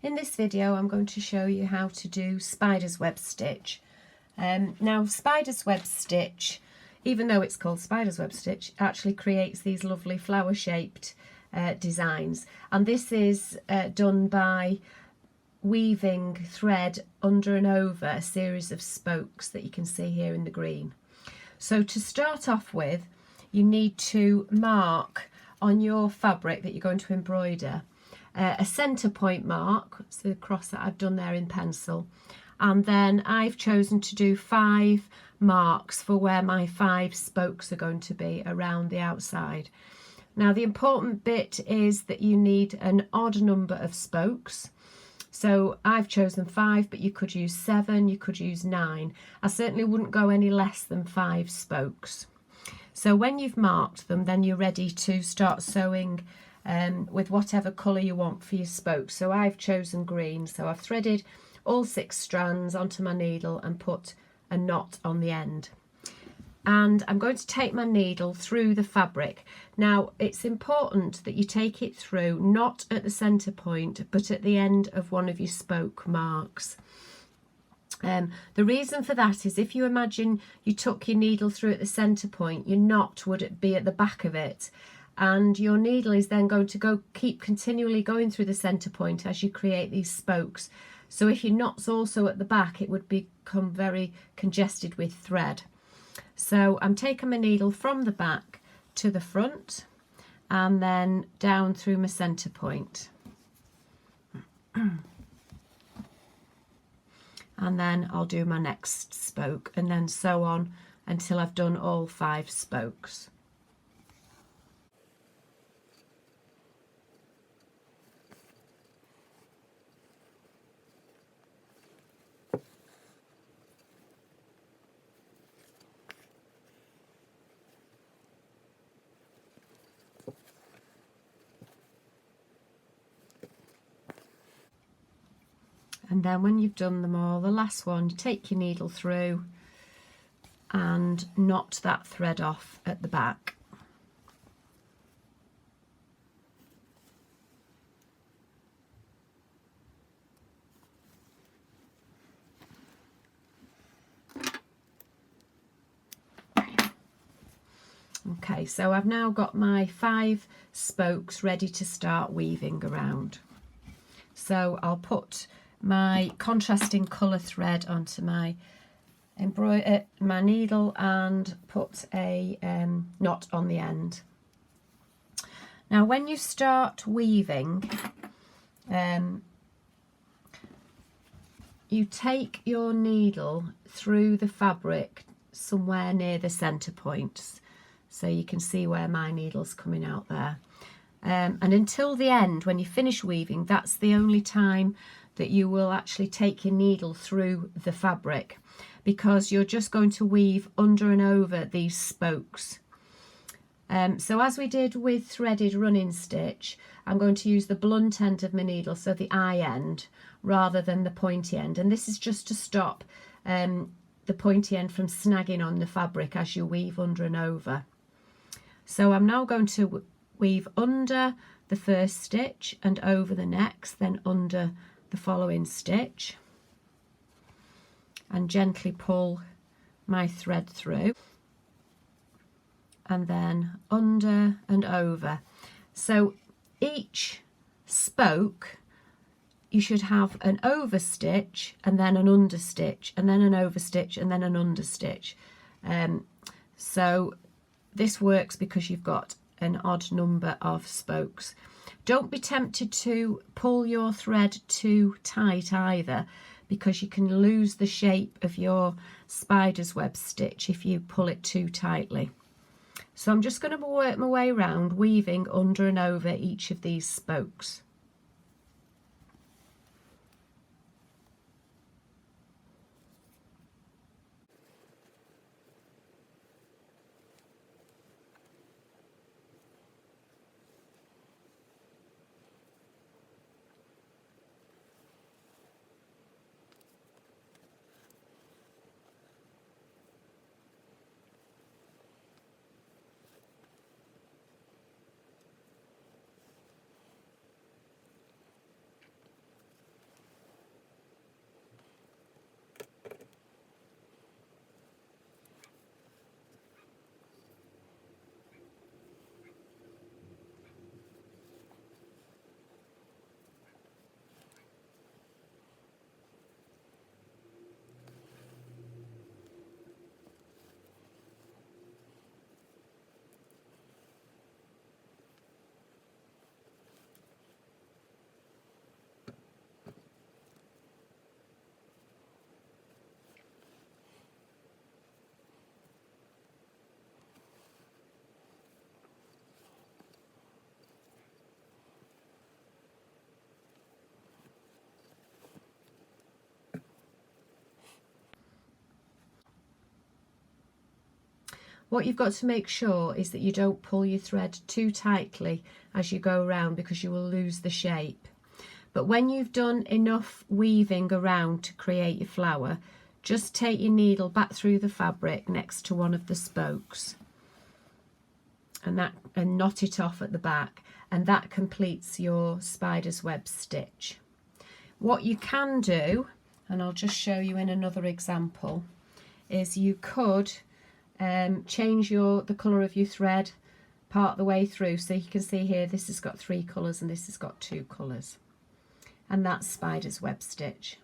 In this video I'm going to show you how to do spider's web stitch. Now spider's web stitch, even though it's called spider's web stitch, actually creates these lovely flower shaped designs, and this is done by weaving thread under and over a series of spokes that you can see here in the green. So to start off with, you need to mark on your fabric that you're going to embroider a centre point mark, so the cross that I've done there in pencil, and then I've chosen to do 5 marks for where my 5 spokes are going to be around the outside. Now the important bit is that you need an odd number of spokes. So I've chosen 5, but you could use 7, you could use 9. I certainly wouldn't go any less than 5 spokes. So when you've marked them, then you're ready to start sewing with whatever colour you want for your spokes. So I've chosen green, so I've threaded all 6 strands onto my needle and put a knot on the end. And I'm going to take my needle through the fabric. Now it's important that you take it through not at the centre point but at the end of one of your spoke marks. The reason for that is if you imagine you took your needle through at the centre point, your knot would be at the back of it, and your needle is then going to keep continually going through the centre point as you create these spokes. So if your knot's also at the back, it would become very congested with thread. So I'm taking my needle from the back to the front and then down through my centre point. And then I'll do my next spoke and then sew on until I've done all 5 spokes. And then when you've done them all, the last one, you take your needle through and knot that thread off at the back. Okay, so I've now got my 5 spokes ready to start weaving around. So I'll put my contrasting colour thread onto my needle and put a knot on the end. Now when you start weaving, you take your needle through the fabric somewhere near the centre points, so you can see where my needle's coming out there. And until the end, when you finish weaving, that's the only time that you will actually take your needle through the fabric, because you're just going to weave under and over these spokes. So as we did with threaded running stitch, I'm going to use the blunt end of my needle, so the eye end, rather than the pointy end, and this is just to stop the pointy end from snagging on the fabric as you weave under and over. So I'm now going to weave under the first stitch and over the next, then under the following stitch, and gently pull my thread through, and then under and over. So each spoke you should have an over stitch and then an under stitch and then an over stitch and then an under stitch. So this works because you've got an odd number of spokes. Don't be tempted to pull your thread too tight either, because you can lose the shape of your spider's web stitch if you pull it too tightly. So I'm just going to work my way around, weaving under and over each of these spokes. What you've got to make sure is that you don't pull your thread too tightly as you go around, because you will lose the shape. But when you've done enough weaving around to create your flower, just take your needle back through the fabric next to one of the spokes and knot it off at the back, and that completes your spider's web stitch. What you can do, and I'll just show you in another example, is you could change the colour of your thread part the way through. So you can see here, this has got 3 colours and this has got 2 colours, and that's spider's web stitch.